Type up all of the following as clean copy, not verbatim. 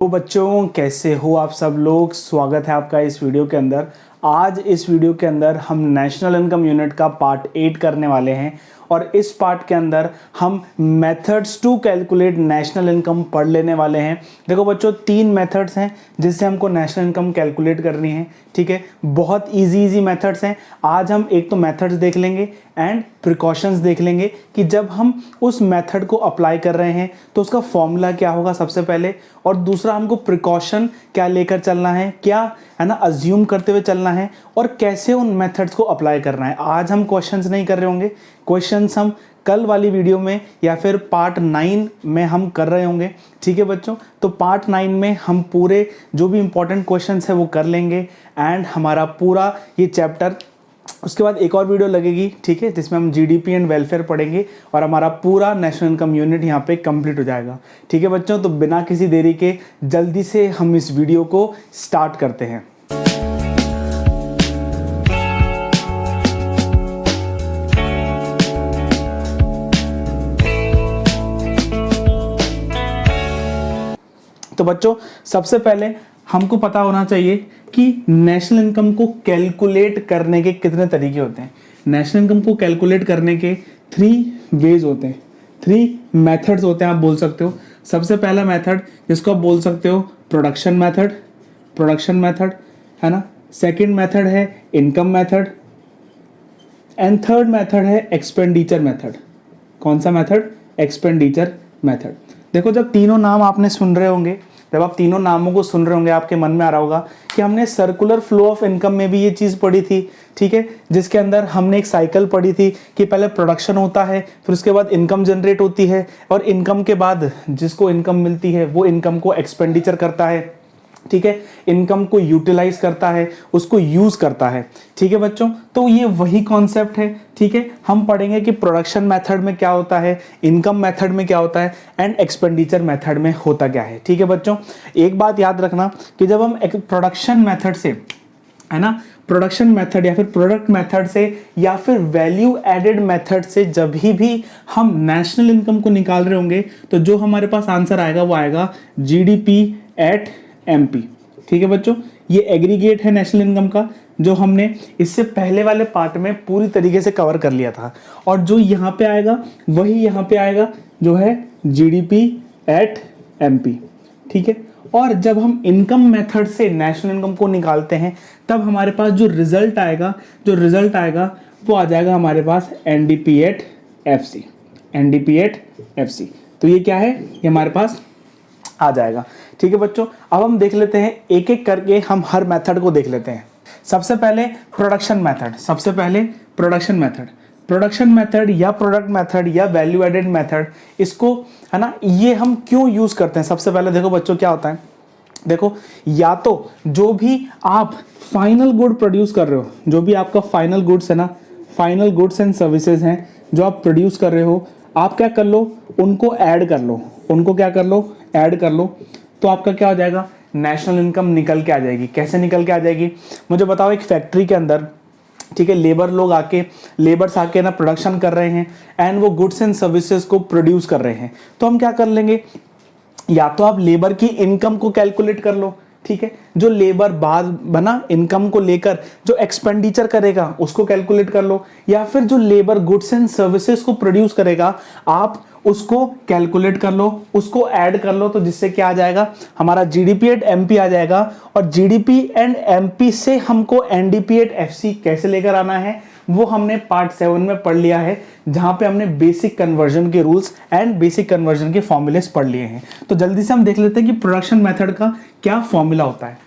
तो बच्चों कैसे हो आप सब लोग। स्वागत है आपका इस वीडियो के अंदर। आज इस वीडियो के अंदर हम नेशनल इनकम यूनिट का पार्ट 8 करने वाले हैं और इस पार्ट के अंदर हम methods to calculate national income पढ़ लेने वाले हैं। देखो बच्चों, 3 मेथड्स हैं जिससे हमको नेशनल इनकम कैलकुलेट करनी है। ठीक है, बहुत इजी मेथड्स हैं। आज हम एक तो मेथड्स देख लेंगे एंड प्रिकॉशंस देख लेंगे कि जब हम उस मेथड को अप्लाई कर रहे हैं तो उसका फॉर्मूला क्या होगा सबसे पहले, और दूसरा हमको प्रिकॉशन क्या लेकर चलना है, क्या है ना अज्यूम करते हुए चलना है, और कैसे उन मेथड्स को अप्लाई करना है। आज हम क्वेश्चंस नहीं कर रहे होंगे, क्वेश्चंस हम कल वाली वीडियो में या फिर पार्ट 9 में हम कर रहे होंगे। ठीक है बच्चों, तो पार्ट 9 में हम पूरे जो भी इंपॉर्टेंट क्वेश्चंस है वो कर लेंगे एंड हमारा पूरा ये चैप्टर, उसके बाद एक और वीडियो लगेगी, ठीक है, जिसमें हम जीडीपी एंड वेलफेयर पढ़ेंगे और हमारा पूरा नेशनल इनकम यूनिट यहाँ पे कंप्लीट हो जाएगा। ठीक है बच्चों, तो बिना किसी देरी के जल्दी से हम इस वीडियो को स्टार्ट करते हैं। तो बच्चों, सबसे पहले हमको पता होना चाहिए कि नेशनल इनकम को कैलकुलेट करने के कितने तरीके होते हैं। नेशनल इनकम को कैलकुलेट करने के 3 वेज होते हैं, 3 मेथड्स होते हैं आप बोल सकते हो। सबसे पहला मेथड जिसको आप बोल सकते हो प्रोडक्शन मेथड है ना। सेकंड मेथड है income method and third method है एक्सपेंडिचर मेथड। कौन सा मेथड? Expenditure method. देखो, जब तीनों नाम आपने सुन रहे होंगे, जब आप तीनों नामों को सुन रहे होंगे, आपके मन में आ रहा होगा कि हमने सर्कुलर फ्लो ऑफ इनकम में भी ये चीज़ पढ़ी थी। ठीक है, जिसके अंदर हमने एक साइकिल पढ़ी थी कि पहले प्रोडक्शन होता है, फिर उसके बाद इनकम जनरेट होती है और इनकम के बाद जिसको इनकम मिलती है वो इनकम को एक्सपेंडिचर करता है। ठीक है, इनकम को यूटिलाइज करता है, उसको यूज करता है। ठीक है बच्चों, तो ये वही कॉन्सेप्ट है। ठीक है, हम पढ़ेंगे कि प्रोडक्शन मेथड में क्या होता है, इनकम मेथड में क्या होता है एंड एक्सपेंडिचर मेथड में होता क्या है। ठीक है बच्चों, एक बात याद रखना कि जब हम प्रोडक्शन मेथड से, है ना, प्रोडक्शन मेथड या फिर प्रोडक्ट मेथड से या फिर वैल्यू एडेड मेथड से जब भी हम नेशनल इनकम को निकाल रहे होंगे तो जो हमारे पास आंसर आएगा वो आएगा जीडीपी एट एमपी। ठीक है बच्चों, ये एग्रीगेट है नेशनल इनकम का, जो हमने इससे पहले वाले पार्ट में पूरी तरीके से कवर कर लिया था, और जो यहाँ पे आएगा वही यहाँ पे आएगा, जो है जीडीपी एट एमपी। ठीक है, और जब हम इनकम मेथड से नेशनल इनकम को निकालते हैं तब हमारे पास जो रिजल्ट आएगा वो आ जाएगा हमारे पास एनडीपी एट एफसी। तो ये क्या है, ये हमारे पास आ जाएगा। ठीक है बच्चों, अब हम देख लेते हैं एक एक करके, हम हर मेथड को देख लेते हैं। सबसे पहले प्रोडक्शन मेथड या प्रोडक्ट मेथड या वैल्यू एडेड मेथड, इसको है ना, ये हम क्यों यूज करते हैं। सबसे पहले देखो बच्चों क्या होता है, देखो, या तो जो भी आप फाइनल गुड प्रोड्यूस कर रहे हो, जो भी आपका फाइनल गुड्स है ना, फाइनल गुड्स एंड सर्विसेज हैं जो आप प्रोड्यूस कर रहे हो, आप क्या कर लो, उनको ऐड कर लो, ऐड कर लो, तो आपका क्या हो जाएगा, नेशनल इनकम निकल के आ जाएगी। कैसे निकल के आ जाएगी, मुझे बताओ। एक फैक्ट्री के अंदर, ठीक है, लेबर्स आके ना प्रोडक्शन कर रहे हैं एंड वो गुड्स एंड सर्विसेज को प्रोड्यूस कर रहे हैं, तो हम क्या कर लेंगे, या तो आप लेबर की इनकम को कैलकुलेट कर लो। ठीक है, जो लेबर बाद बना इनकम को लेकर जो एक्सपेंडिचर करेगा उसको कैलकुलेट कर लो, या फिर जो लेबर गुड्स एंड सर्विसेज को प्रोड्यूस करेगा आप उसको कैलकुलेट कर लो, उसको ऐड कर लो, तो जिससे क्या आ जाएगा, हमारा जीडीपी एट एमपी आ जाएगा। और जीडीपी एंड एमपी से हमको एनडीपी एट एफसी कैसे लेकर आना है वो हमने पार्ट 7 में पढ़ लिया है, जहां पे हमने बेसिक कन्वर्जन के रूल्स एंड बेसिक कन्वर्जन के फॉर्मूलेस पढ़ लिए हैं। तो जल्दी से हम देख लेते हैं कि प्रोडक्शन मेथड का क्या फॉर्मूला होता है।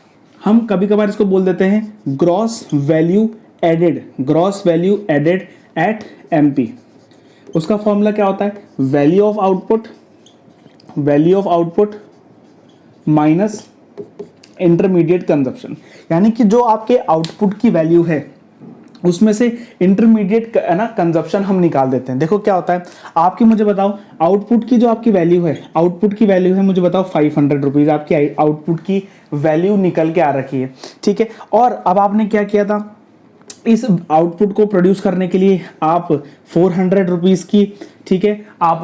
हम कभी कभार इसको बोल देते हैं gross value added at MP. उसका फॉर्मूला क्या होता है, value of output minus intermediate consumption, यानी कि जो आपके आउटपुट की वैल्यू है उसमें से इंटरमीडिएट है ना कंजप्शन हम निकाल देते हैं। देखो क्या होता है, आपकी मुझे बताओ, आउटपुट की जो आपकी वैल्यू है, मुझे बताओ 500 रुपीज आपकी आउटपुट की वैल्यू निकल के आ रखी है। ठीक है, और अब आपने क्या किया था, इस आउटपुट को प्रोड्यूस करने के लिए आप 400 रुपीज़ की, ठीक है, आप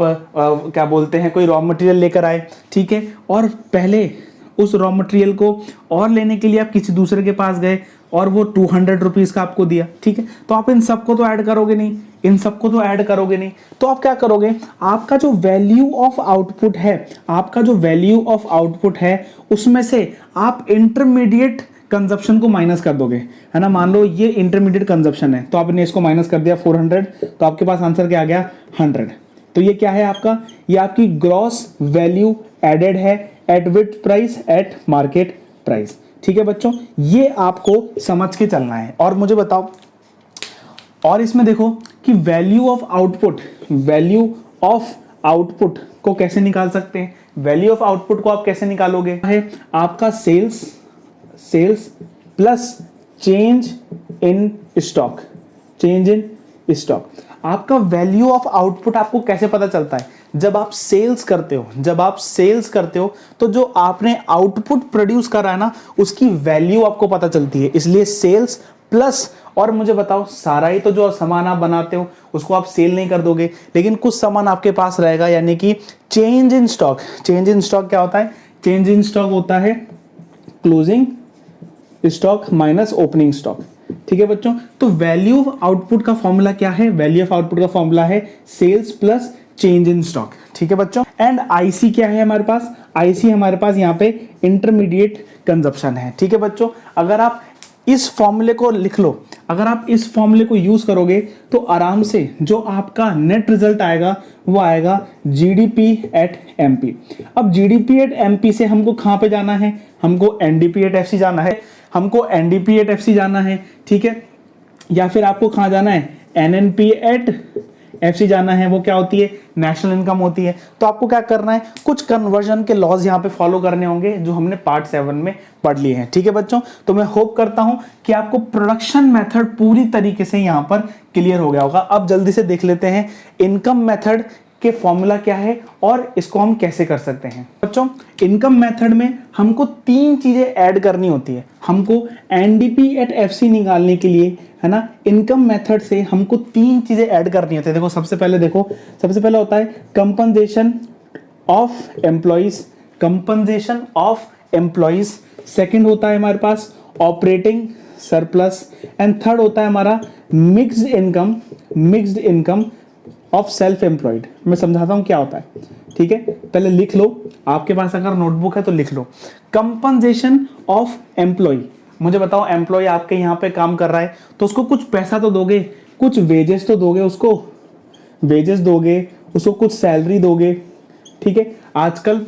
क्या बोलते हैं, कोई रॉ मटेरियल लेकर आए, ठीक है, और पहले उस रॉ मटेरियल को और लेने के लिए आप किसी दूसरे के पास गए और वो 200 रुपीज़ का आपको दिया, ठीक है, तो आप इन सबको तो ऐड करोगे नहीं, इन सबको तो ऐड करोगे नहीं, तो आप क्या करोगे, आपका जो वैल्यू ऑफ आउटपुट है, आपका जो वैल्यू ऑफ आउटपुट है उसमें से आप इंटरमीडिएट कंजप्शन को माइनस कर दोगे, है ना। मान लो ये इंटरमीडिएट कंजप्शन है, तो आपने इसको माइनस कर दिया 400, तो आपके पास आंसर क्या आ गया 100। तो ये क्या है आपका, ये आपकी ग्रॉस वैल्यू एडेड है एट विच प्राइस, एट मार्केट प्राइस, ठीक है बच्चों, ये आपको समझ के चलना है। और मुझे बताओ, और इसमें देखो कि value of output, value of output को कैसे निकाल सकते हैं, वैल्यू ऑफ आउटपुट को आप कैसे निकालोगे, है आपका sales, sales plus change in stock, change in stock. आपका वैल्यू ऑफ आउटपुट आपको कैसे पता चलता है, जब आप सेल्स करते हो, जब आप सेल्स करते हो तो जो आपने आउटपुट प्रोड्यूस करा है ना उसकी वैल्यू आपको पता चलती है, इसलिए सेल्स प्लस। और मुझे बताओ, सारा ही तो जो सामान आप बनाते हो उसको आप सेल नहीं कर दोगे, लेकिन कुछ सामान आपके पास रहेगा, यानी कि change in stock. Change in stock क्या होता है, चेंज इन स्टॉक होता है closing stock minus opening stock, ठीक है बच्चों। तो वैल्यू ऑफ आउटपुट का फॉर्मूला क्या है, वैल्यू ऑफ आउटपुट का फॉर्मूला है sales plus change in stock, ठीक है बच्चों। एंड आईसी क्या है हमारे पास, आईसी हमारे पास यहाँ पे इंटरमीडिएट कंजप्शन है, ठीक है बच्चों। अगर आप इस फॉर्मूले को लिख लो, अगर आप इस फॉर्मूले को यूज करोगे तो आराम से जो आपका नेट रिजल्ट आएगा वो आएगा जीडीपी एट एमपी। अब जीडीपी एट एमपी से हमको कहाँ पे जाना है, हमको एनडीपी एट एफसी जाना है, हमको एनडीपी एट एफसी जाना है, ठीक है, या फिर आपको कहाँ जाना है, एनएनपी एट एफसी जाना है, वो क्या होती है, नेशनल इनकम होती है। तो आपको क्या करना है, कुछ कन्वर्जन के लॉज यहाँ पे फॉलो करने होंगे जो हमने पार्ट 7 में पढ़ लिए हैं, ठीक है बच्चों। तो मैं होप करता हूं कि आपको प्रोडक्शन मेथड पूरी तरीके से यहाँ पर क्लियर हो गया होगा। अब जल्दी से देख लेते हैं इनकम मेथड के फॉर्मूला क्या है और इसको हम कैसे कर सकते हैं। बच्चों, इनकम मेथड में हमको 3 चीजें ऐड करनी होती है। हमको एनडीपी एट एफसी निकालने के लिए, है ना, इनकम मेथड से हमको 3 चीजें ऐड करनी होती है। देखो सबसे पहले, देखो सबसे पहले होता है compensation of employees, compensation of employees. Second होता है हमारे पास ऑपरेटिंग सरप्लस, एंड थर्ड होता है हमारा mixed income, mixed income of self employed. मैं समझाता हूं क्या होता है, ठीक है, पहले लिख लो, आपके पास अगर नोटबुक है तो लिख लो। कंपनसेशन ऑफ एम्प्लॉय, मुझे बताओ एम्प्लॉय आपके यहाँ पे काम कर रहा है तो उसको कुछ पैसा तो दोगे, कुछ वेजेस तो दोगे, उसको वेजेस दोगे, उसको कुछ सैलरी दोगे, ठीक है। आजकल,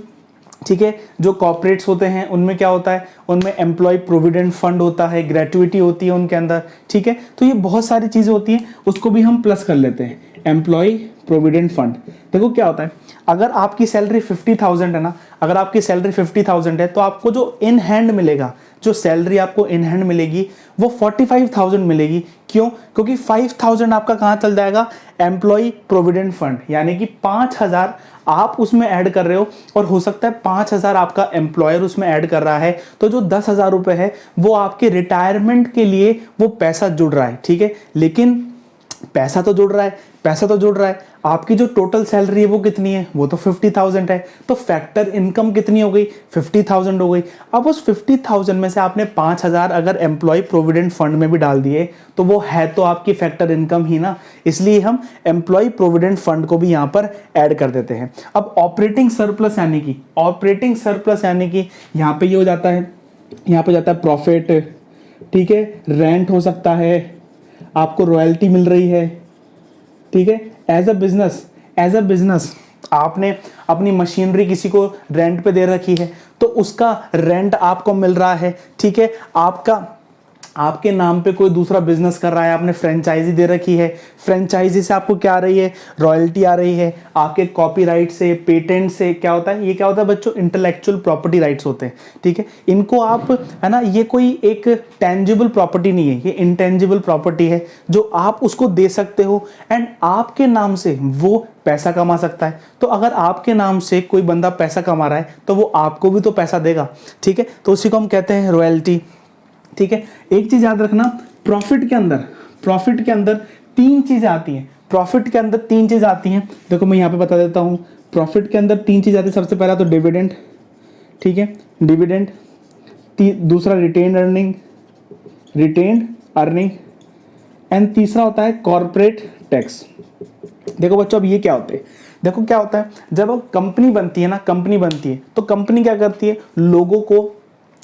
ठीक है, जो कॉर्पोरेट्स होते हैं उनमें क्या होता है, उनमें एम्प्लॉय प्रोविडेंट फंड होता है, ग्रेट्युइटी होती है उनके अंदर, ठीक है। तो ये बहुत सारी चीजें होती हैं, उसको भी हम प्लस कर लेते हैं, एम्प्लॉय प्रोविडेंट फंड। देखो क्या होता है, अगर आपकी सैलरी 50,000 है ना, अगर आपकी सैलरी 50,000 है तो आपको जो इन हैंड मिलेगा, जो सैलरी आपको इन हैंड मिलेगी वो 45,000 मिलेगी। क्यों? क्योंकि 5,000 आपका कहाँ चल जाएगा, एम्प्लॉय प्रोविडेंट फंड, यानी कि 5,000 आप उसमें ऐड कर रहे हो और हो सकता है 5,000 आपका एम्प्लॉयर उसमें ऐड कर रहा है, तो जो 10,000 रुपए है वो आपके रिटायरमेंट के लिए वो पैसा जुड़ रहा है, ठीक है। लेकिन पैसा तो जुड़ रहा है, पैसा तो जुड़ रहा है, आपकी जो टोटल सैलरी है वो कितनी है, वो तो 50,000 है, तो फैक्टर इनकम कितनी हो गई, 50,000 हो गई। अब उस 50,000 में से आपने 5,000 अगर एम्प्लॉय प्रोविडेंट फंड में भी डाल दिए तो वो है तो आपकी फैक्टर इनकम ही ना, इसलिए हम एम्प्लॉय प्रोविडेंट फंड को भी यहाँ पर ऐड कर देते हैं। अब ऑपरेटिंग सरप्लस यानी कि, ऑपरेटिंग सरप्लस यानी कि यहाँ पे ये हो जाता है, यहाँ पे जाता है प्रॉफिट, ठीक है, रेंट हो सकता है, आपको रॉयल्टी मिल रही है, ठीक है। एज अ बिजनेस आपने अपनी मशीनरी किसी को रेंट पे दे रखी है तो उसका रेंट आपको मिल रहा है, ठीक है। आपके नाम पे कोई दूसरा बिजनेस कर रहा है, आपने फ्रेंचाइजी दे रखी है, फ्रेंचाइजी से आपको क्या आ रही है, रॉयल्टी आ रही है, आपके कॉपीराइट से, पेटेंट से क्या होता है, ये क्या होता है बच्चों, इंटेलेक्चुअल प्रॉपर्टी राइट्स होते हैं, ठीक है। इनको आप, है ना, ये कोई एक टेंजिबल प्रॉपर्टी नहीं है, ये इंटेंजिबल प्रॉपर्टी है जो आप उसको दे सकते हो एंड आपके नाम से वो पैसा कमा सकता है। तो अगर आपके नाम से कोई बंदा पैसा कमा रहा है तो वो आपको भी तो पैसा देगा, ठीक है। तो उसी को हम कहते हैं रॉयल्टी, ठीक है। एक चीज याद रखना, प्रॉफिट के अंदर 3 चीजें आती हैं, प्रॉफिट के अंदर 3 चीज आती हैं। देखो मैं यहाँ पे बता देता हूँ, प्रॉफिट के अंदर 3 चीज आती है। सबसे पहला तो डिविडेंड, ठीक है, डिविडेंड, दूसरा रिटेन्ड अर्निंग एंड तीसरा होता है कॉर्पोरेट टैक्स। देखो बच्चों, अब ये क्या होते हैं, देखो क्या होता है, जब कंपनी बनती है ना, कंपनी बनती है तो कंपनी क्या करती है, लोगों को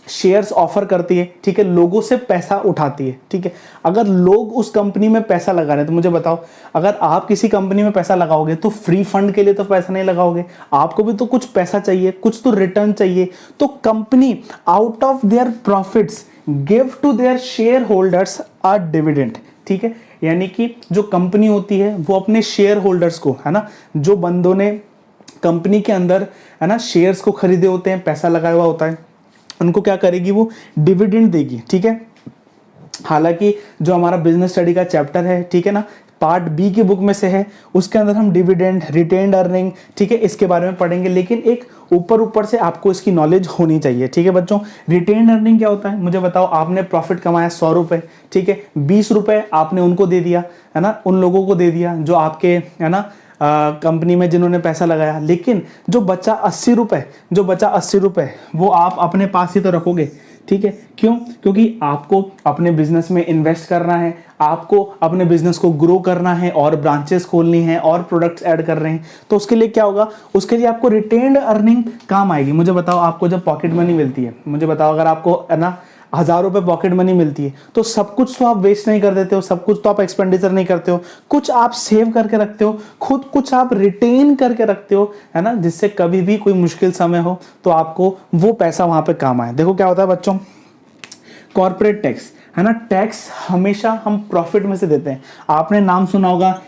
शेयर्स ऑफर करती है, ठीक है, लोगों से पैसा उठाती है, ठीक है। अगर लोग उस कंपनी में पैसा लगा रहे हैं तो मुझे बताओ, अगर आप किसी कंपनी में पैसा लगाओगे तो फ्री फंड के लिए तो पैसा नहीं लगाओगे, आपको भी तो कुछ पैसा चाहिए, कुछ तो रिटर्न चाहिए। तो company out of their profits give to their shareholders a dividend, ठीक है। यानी कि जो कंपनी होती है वो अपने शेयर होल्डर्स को, है ना, जो बंदों ने कंपनी के अंदर, है ना, शेयर्स को खरीदे होते हैं, पैसा लगाया हुआ होता है, उनको क्या करेगी, वो डिविडेंड देगी, ठीक है। हालांकि जो हमारा बिजनेस स्टडी का चैप्टर है, ठीक है ना, पार्ट बी की बुक में से है, उसके अंदर हम डिविडेंड, रिटेन्ड अर्निंग, ठीक है, इसके बारे में पढ़ेंगे, लेकिन एक ऊपर से आपको इसकी नॉलेज होनी चाहिए, ठीक है बच्चों। रिटेन्ड अर्निंग क्या होता है, मुझे बताओ, आपने प्रॉफिट कमाया 100 रुपए, ठीक है, 20 रुपए आपने उनको दे दिया, है ना, उन लोगों को दे दिया जो आपके, है ना, कंपनी में जिन्होंने पैसा लगाया, लेकिन जो बचा 80 रुपए वो आप अपने पास ही तो रखोगे, ठीक है। क्यों? क्योंकि आपको अपने बिजनेस में इन्वेस्ट करना है, आपको अपने बिजनेस को ग्रो करना है और ब्रांचेस खोलनी है और प्रोडक्ट्स ऐड कर रहे हैं, तो उसके लिए क्या होगा, उसके लिए आपको रिटेन्ड अर्निंग काम आएगी। मुझे बताओ, आपको जब पॉकेट मनी मिलती है, मुझे बताओ, अगर आपको, है ना, 1000 रुपए पॉकेट मनी मिलती है तो सब कुछ तो आप वेस्ट नहीं कर देते हो, सब कुछ तो आप एक्सपेंडिचर नहीं करते हो, कुछ आप सेव करके रखते हो, खुद कुछ आप रिटेन करके रखते हो, है ना, जिससे कभी भी कोई मुश्किल समय हो तो आपको वो पैसा वहां पे काम आए। देखो क्या होता है बच्चों, कॉर्पोरेट टैक्स, है ना, टैक्स हमेशा हम प्रॉफिट में से देते हैं। आपने नाम सुना होगा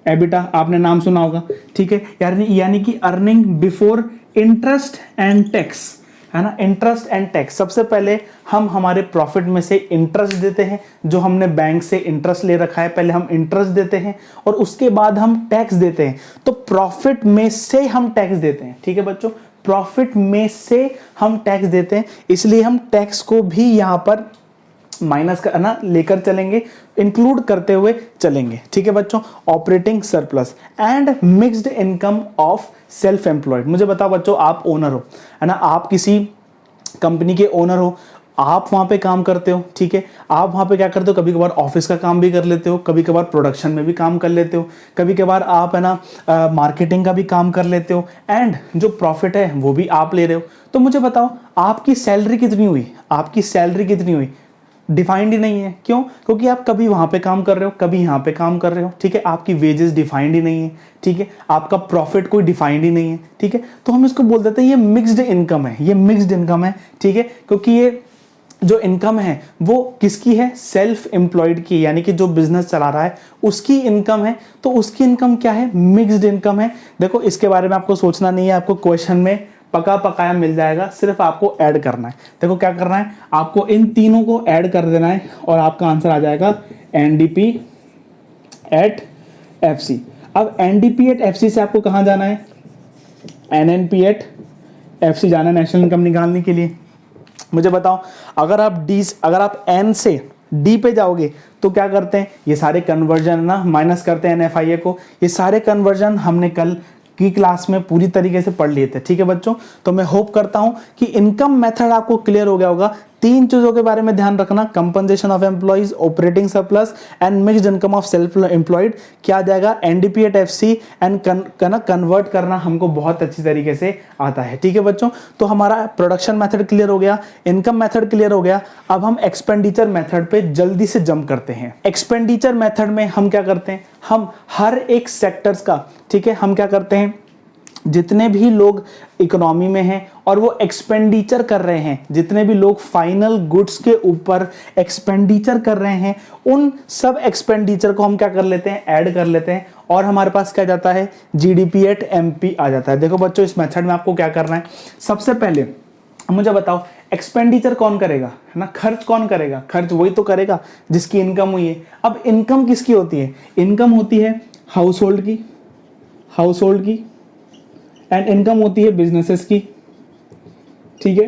एबिटा आपने नाम सुना होगा, ठीक है, यानी कि earning before interest and tax, है ना, इंटरेस्ट एंड टैक्स। सबसे पहले हम हमारे प्रॉफिट में से इंटरेस्ट देते हैं, जो हमने बैंक से इंटरेस्ट ले रखा है, पहले हम इंटरेस्ट देते हैं और उसके बाद हम टैक्स देते हैं। तो प्रॉफिट में से हम टैक्स देते हैं, ठीक है बच्चों, प्रॉफिट में से हम टैक्स देते हैं, इसलिए हम टैक्स को भी यहां पर माइनस करना लेकर चलेंगे, इंक्लूड करते हुए चलेंगे, ठीक है बच्चों। Operating surplus and mixed income of self employed. मुझे बताओ बच्चों, आप ओनर हो, है ना, आप किसी कंपनी के ओनर हो, आप वहां पे काम करते हो, ठीक है, आप वहां पे क्या करते हो, कभी कभार ऑफिस का काम भी कर लेते हो, कभी कभार प्रोडक्शन में भी काम कर लेते हो, कभी कभार आप, है ना, मार्केटिंग का भी काम कर लेते हो, एंड जो प्रॉफिट है वो भी आप ले रहे हो। तो मुझे बताओ, आपकी सैलरी कितनी हुई, आपकी सैलरी कितनी हुई, डिफाइंड ही नहीं है। क्यों? क्योंकि आप कभी वहां पे काम कर रहे हो, कभी यहां पे काम कर रहे हो, ठीक है, आपकी वेजेस डिफाइंड ही नहीं है, ठीक है, आपका प्रॉफिट कोई डिफाइंड ही नहीं है, ठीक है। तो हम इसको बोल देते हैं ये मिक्स्ड इनकम है, ये मिक्स्ड इनकम है, ठीक है, क्योंकि ये जो इनकम है वो किसकी है, सेल्फ एम्प्लॉयड की, यानी कि जो बिजनेस चला रहा है उसकी इनकम है। तो उसकी इनकम क्या है, मिक्स्ड इनकम है। देखो, इसके बारे में आपको सोचना नहीं है, आपको क्वेश्चन में पका पकाया मिल जाएगा, सिर्फ आपको ऐड करना है। देखो क्या करना है, आपको इन तीनों को ऐड कर देना है और आपका आंसर आ जाएगा एनडीपी एट एफसी। अब एनडीपी एट एफसी से आपको कहां जाना है, एनएनपी एट एफसी जाना है नेशनल इनकम निकालने के लिए। मुझे बताओ, अगर आप एन से डी पे जाओगे तो क्या करते हैं, ये सारे कन्वर्जन ना माइनस करते हैं एनएफआईए को, ये सारे कन्वर्जन हमने कल की क्लास में पूरी तरीके से पढ़ लिए थे, ठीक है बच्चों। तो मैं होप करता हूं कि इनकम मेथड आपको क्लियर हो गया होगा। 3 चीजों के बारे में ध्यान रखना, compensation of employees, operating surplus and mixed income of self employed. क्या आ जाएगा, NDP at FC, and convert करना हमको बहुत अच्छी तरीके से आता है, ठीक है बच्चों। तो हमारा प्रोडक्शन मेथड क्लियर हो गया, इनकम मेथड क्लियर हो गया। अब हम एक्सपेंडिचर मेथड पे जल्दी से जंप करते हैं। एक्सपेंडिचर मेथड में हम क्या करते हैं, हम हर एक सेक्टर्स का, ठीक है, हम क्या करते हैं, जितने भी लोग इकोनॉमी में हैं और वो एक्सपेंडिचर कर रहे हैं, जितने भी लोग फाइनल गुड्स के ऊपर एक्सपेंडिचर कर रहे हैं, उन सब एक्सपेंडिचर को हम क्या कर लेते हैं, ऐड कर लेते हैं और हमारे पास क्या जाता है, जीडीपी एट एमपी आ जाता है। देखो बच्चों, इस मेथड में आपको क्या करना है, सबसे पहले मुझे बताओ, एक्सपेंडिचर कौन करेगा, है ना, खर्च कौन करेगा, खर्च वही तो करेगा जिसकी इनकम हुई है। अब इनकम किसकी होती है, इनकम होती है हाउस होल्ड की एंड इनकम होती है बिजनेसेस की, ठीक है।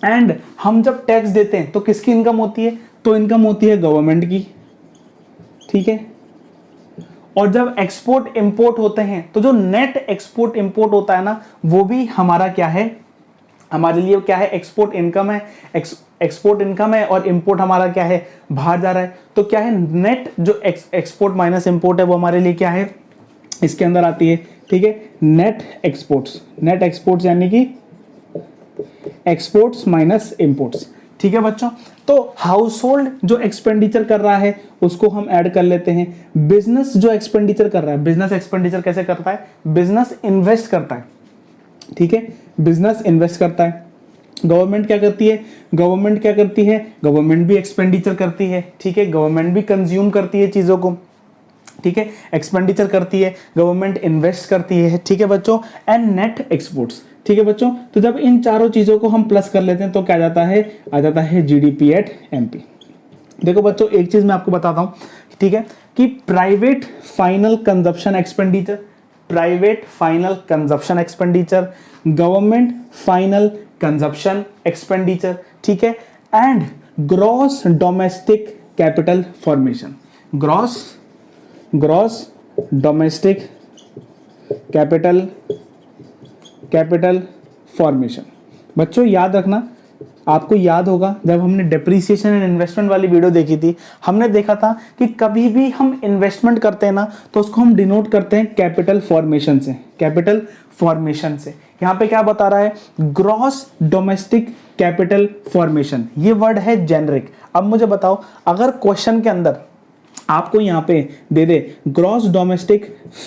एंड हम जब टैक्स देते हैं तो किसकी इनकम होती है, तो इनकम होती है गवर्नमेंट की, ठीक है। और जब एक्सपोर्ट इंपोर्ट होते हैं तो जो नेट एक्सपोर्ट इंपोर्ट होता है ना, वो भी हमारा क्या है, हमारे लिए क्या है, एक्सपोर्ट इनकम है। एक्सपोर्ट इनकम है और इंपोर्ट हमारा क्या है, बाहर जा रहा है। तो क्या है, नेट जो एक्सपोर्ट माइनस इंपोर्ट है वो हमारे लिए क्या है, इसके अंदर आती है, ठीक है, नेट एक्सपोर्ट्स। नेट एक्सपोर्ट्स यानी कि एक्सपोर्ट्स माइनस इंपोर्ट्स, ठीक है बच्चों। तो हाउस होल्ड जो एक्सपेंडिचर कर रहा है उसको हम ऐड कर लेते हैं। बिजनेस जो एक्सपेंडिचर कर रहा है, बिजनेस एक्सपेंडिचर कैसे करता है, बिजनेस इन्वेस्ट करता है, ठीक है, बिजनेस इन्वेस्ट करता है। गवर्नमेंट क्या करती है, गवर्नमेंट क्या करती है, गवर्नमेंट भी एक्सपेंडिचर करती है, ठीक है, गवर्नमेंट भी कंज्यूम करती है चीजों को, ठीक है, एक्सपेंडिचर करती है, गवर्नमेंट इन्वेस्ट करती है, ठीक है बच्चों। एंड नेट एक्सपोर्ट्स, ठीक है बच्चों। तो जब इन चारों चीजों को हम प्लस कर लेते हैं तो क्या आ जाता है जीडीपी एट एमपी। देखो बच्चों, एक चीज मैं आपको बताता हूं, ठीक है, कि private final consumption expenditure, private final consumption expenditure, government final consumption expenditure, ठीक है, and gross domestic capital formation, gross domestic capital formation. बच्चों याद रखना, आपको याद होगा जब हमने डेप्रिसिएशन एंड इन्वेस्टमेंट वाली वीडियो देखी थी, हमने देखा था कि कभी भी हम इन्वेस्टमेंट करते हैं ना तो उसको हम डिनोट करते हैं कैपिटल फॉर्मेशन से, कैपिटल फॉर्मेशन से। यहां पे क्या बता रहा है, ग्रॉस डोमेस्टिक कैपिटल फॉर्मेशन, ये वर्ड है जेनरिक। अब मुझे बताओ, अगर क्वेश्चन के अंदर आपको यहां पे दे दे gross domestic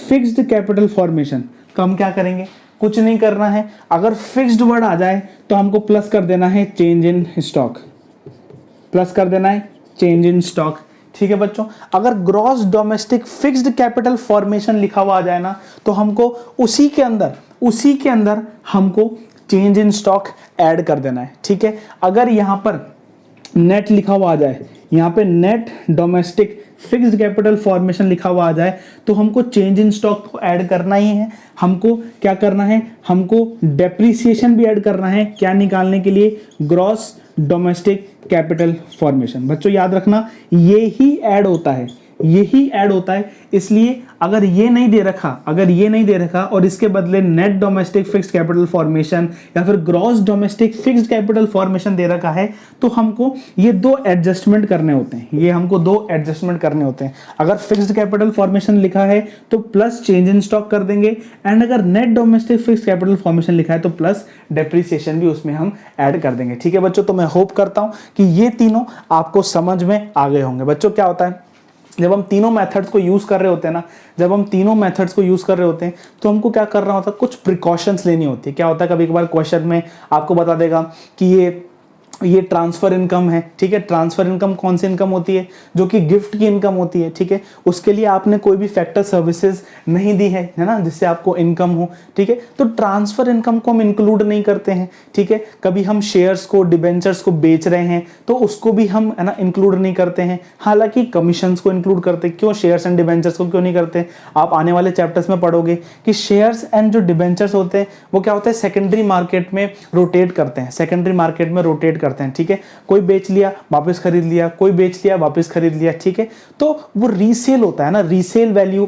fixed capital formation, तो हम क्या करेंगे, कुछ नहीं करना है। अगर फिक्स्ड वर्ड आ जाए तो हमको प्लस कर देना है चेंज इन स्टॉक, प्लस कर देना है चेंज इन स्टॉक, ठीक है बच्चों। अगर gross domestic fixed capital formation लिखा हुआ आ जाए ना तो हमको उसी के अंदर हमको चेंज इन स्टॉक ऐड कर देना है, ठीक है। अगर यहां पर नेट लिखा हुआ आ जाए, यहां पे net domestic fixed capital formation लिखा हुआ आ जाए तो हमको चेंज इन स्टॉक को ऐड करना ही है। हमको क्या करना है, हमको डेप्रिसिएशन भी ऐड करना है, क्या निकालने के लिए, ग्रॉस डोमेस्टिक कैपिटल फॉर्मेशन। बच्चों याद रखना, ये ही ऐड होता है, यही ऐड होता है। इसलिए अगर ये नहीं दे रखा और इसके बदले net domestic fixed capital formation या फिर gross domestic fixed capital formation दे रखा है तो हमको ये दो एडजस्टमेंट करने होते हैं, अगर फिक्स्ड कैपिटल फॉर्मेशन लिखा है तो प्लस चेंज इन स्टॉक कर देंगे, एंड अगर net domestic fixed capital formation लिखा है तो प्लस डेप्रिसिएशन भी उसमें हम ऐड कर देंगे, ठीक है बच्चों। तो मैं होप करता हूं कि ये तीनों आपको समझ में आ गए होंगे। बच्चों क्या होता है, जब हम तीनों मेथड्स को यूज कर रहे होते हैं ना, तो हमको क्या करना होता है, कुछ प्रिकॉशंस लेनी होती है। क्या होता है, कभी कभार क्वेश्चन में आपको बता देगा कि ये ट्रांसफर इनकम है, ठीक है। ट्रांसफर इनकम कौन सी इनकम होती है, जो कि गिफ्ट की इनकम होती है, ठीक है। उसके लिए आपने कोई भी फैक्टर सर्विसेज नहीं दी है ना, जिससे आपको इनकम हो, ठीक है। तो ट्रांसफर इनकम को हम इंक्लूड नहीं करते हैं, ठीक है। कभी हम शेयर्स को, डिबेंचर्स को बेच रहे हैं तो उसको भी हम है ना इंक्लूड नहीं करते हैं। हालांकि कमीशंस को इंक्लूड करते, क्यों शेयर्स एंड डिबेंचर्स को क्यों नहीं करते, आप आने वाले चैप्टर्स में पढ़ोगे कि शेयर्स एंड जो डिबेंचर्स होते हैं वो क्या होता है, सेकेंडरी मार्केट में रोटेट करते हैं, ठीक है। कोई बेच लिया वापस खरीद लिया, कोई बेच लिया वापस खरीद लिया, ठीक है। तो वो रीसेल होता है ना, resale value,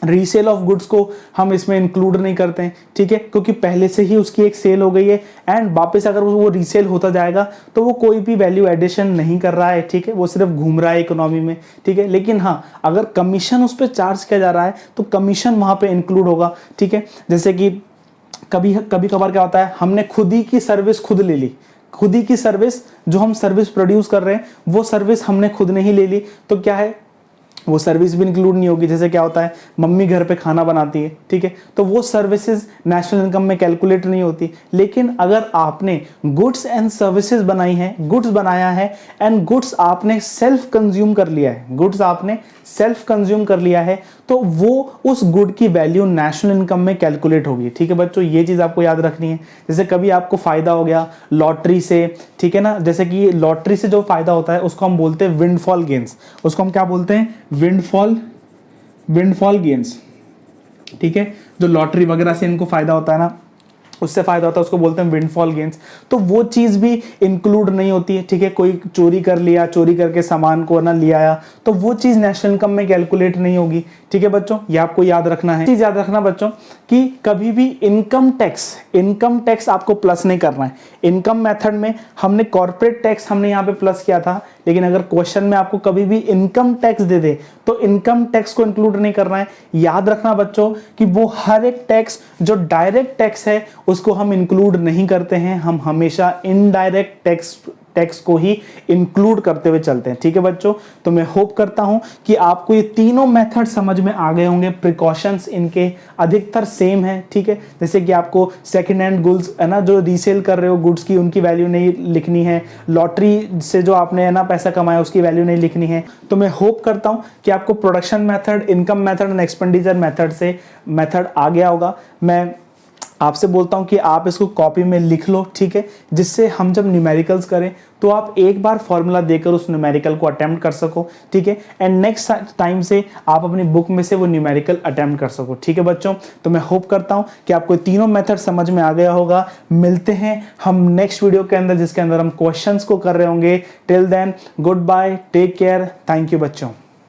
resale of goods को हम इसमें इंक्लूड नहीं करते हैं, ठीक है, क्योंकि पहले से ही उसकी एक सेल हो गई है एंड वापस अगर वो रीसेल होता जाएगा तो वो कोई भी वैल्यू एडिशन नहीं कर रहा है, ठीक है, वो सिर्फ घूम रहा है इकोनॉमी में, ठीक है। लेकिन हाँ, अगर कमीशन उस पर चार्ज किया जा रहा है तो कमीशन वहां पे इंक्लूड होगा, ठीक है। जैसे कि कभी कभार क्या होता है, हमने खुद ही की सर्विस खुद ले ली, खुद ही की सर्विस, जो हम सर्विस प्रोड्यूस कर रहे हैं वो सर्विस हमने खुद नहीं ले ली, तो क्या है, वो सर्विस भी इंक्लूड नहीं होगी। जैसे क्या होता है, मम्मी घर पे खाना बनाती है, ठीक है, तो वो सर्विसेज नेशनल इनकम में कैलकुलेट नहीं होती। लेकिन अगर आपने गुड्स एंड सर्विसेज बनाई है, गुड्स बनाया है एंड गुड्स आपने सेल्फ कंज्यूम कर लिया है, तो वो उस गुड की वैल्यू नेशनल इनकम में कैलकुलेट होगी, ठीक है बच्चों। ये चीज आपको याद रखनी है। जैसे कभी आपको फायदा हो गया लॉटरी से, ठीक है ना, जैसे कि लॉटरी से जो फायदा होता है उसको हम बोलते हैं विंडफॉल गेन्स, उसको हम क्या बोलते हैं, विंडफॉल गेन्स, ठीक है। जो लॉटरी वगैरह से इनको फायदा होता है ना, उससे फायदा होता है, उसको बोलते हैं विंडफॉल गेन्स। तो वो चीज भी इंक्लूड नहीं होती है, ठीक है। कोई चोरी कर लिया, चोरी करके सामान को ना ले आया, तो वो चीज नेशनल इनकम में कैलकुलेट नहीं होगी, ठीक है बच्चों। ये आपको याद रखना है। चीज याद रखना बच्चों कि कभी भी इनकम टैक्स आपको प्लस नहीं करना है। इनकम मेथड में हमने कॉर्पोरेट टैक्स हमने यहाँ पे प्लस किया था, लेकिन अगर क्वेश्चन में आपको कभी भी इनकम टैक्स दे दे तो इनकम टैक्स को इंक्लूड नहीं करना है। याद रखना बच्चों कि वो हर एक टैक्स जो डायरेक्ट टैक्स है उसको हम इंक्लूड नहीं करते हैं, हम हमेशा इनडायरेक्ट टैक्स को ही इंक्लूड करते हुए चलते हैं, ठीक है बच्चों। तो मैं होप करता हूं कि आपको ये तीनों मेथड समझ में आ गए होंगे। प्रिकॉशंस इनके अधिकतर सेम है, ठीक है। जैसे कि आपको सेकंड हैंड गुड्स है ना, जो रीसेल कर रहे हो गुड्स की, उनकी वैल्यू नहीं लिखनी है। लॉटरी से जो आपने है ना पैसा कमाया उसकी वैल्यू नहीं लिखनी है। तो मैं होप करता हूं कि आपको production method, income method and expenditure method से मेथड आ गया होगा। मैं आपसे बोलता हूं कि आप इसको कॉपी में लिख लो, ठीक है, जिससे हम जब न्यूमेरिकल्स करें तो आप एक बार फॉर्मूला देकर उस न्यूमेरिकल को अटेम्प्ट कर सको, ठीक है। एंड नेक्स्ट टाइम से आप अपनी बुक में से वो न्यूमेरिकल अटेम्प्ट कर सको, ठीक है बच्चों। तो मैं होप करता हूं कि आपको तीनों मेथड समझ में आ गया होगा। मिलते हैं हम नेक्स्ट वीडियो के अंदर, जिसके अंदर हम क्वेश्चंस को कर रहे होंगे। Till then goodbye, take care, thank you बच्चों।